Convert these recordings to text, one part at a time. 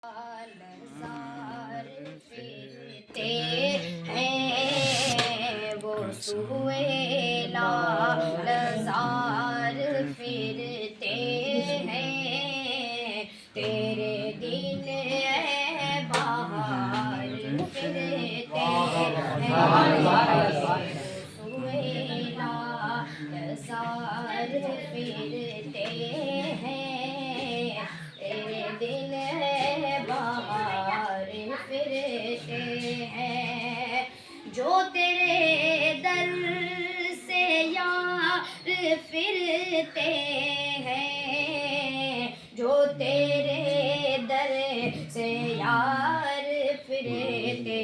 لزار پھرتے ہیں وہ سویلا لزار پھرتے ہیں تیرے دل ہے بہار پھرتے ہیں سویلا لزار پھرتے ہیں تیرے دل ہے بہار پھرتے ہیں جو تیرے در سے یار پھرتے ہیں جو تیرے در سے یار پھرتے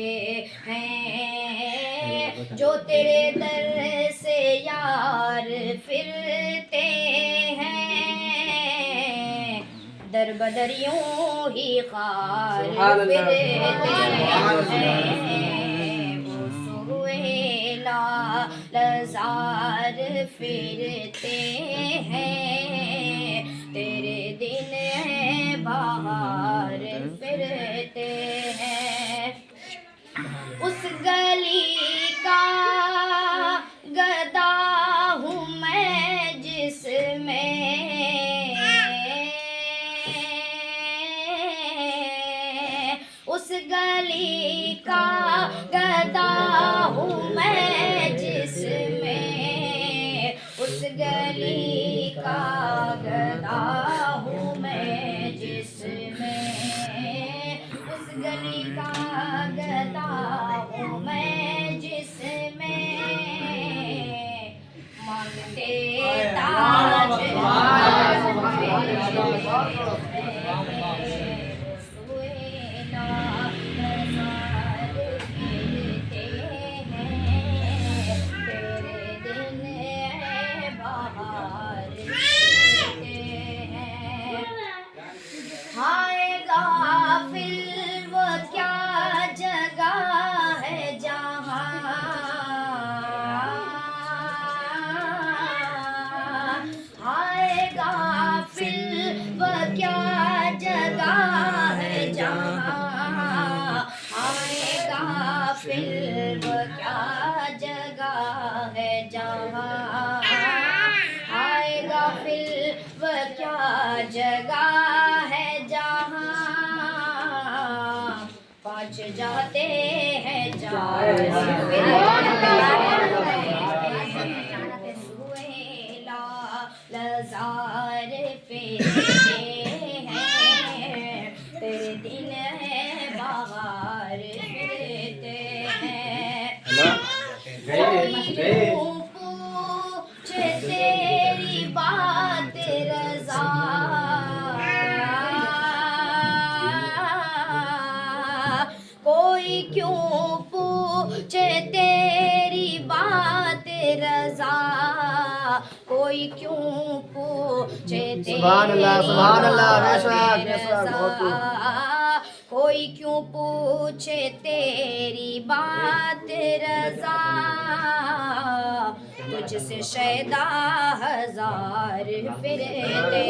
ہیں جو تیرے در سے یار پھرتے ہیں در بدر یوں ہی خار پھرتے ہیں وہ سہیلا لزار پھرتے ہیں تیرے دل ہے بہار پھرتے ہیں اس گلی کا گدا ہوں میں جس میں اس گلی کا گدا ہوں میں جس میں اس گلی کا گدا ہوں میں جس میں اس گلی کا گدا ہوں میں جس میں مانگتے تاج ہائے غافل وہ کیا جگہ ہے جہاں ہائے غافل وہ کیا جگہ ہے جہاں ہائے غافل وہ کیا جگہ ہے جہاں ہائے غافل وہ کیا جگہ ہے جہاں پانچ جاتے ہیں چار سہیلا لزار پھرتے ہیں تیرے دل ہے بہار پھرتے ہیں کیوں پوچھے تیری بات رضا کوئی کیوں پوچھے تیری بات رضا کوئی کیوں پوچھے تیری بات رضا کوئی کیوں پوچھے تیری بات رضا تجھ سے شیدا ہزار پھرتے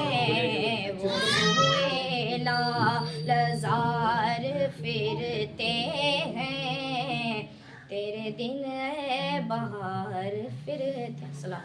ہیں وہ سہیلا لزار پھرتے ہیں تیرے دل ہے بہار پھرتے ہیں.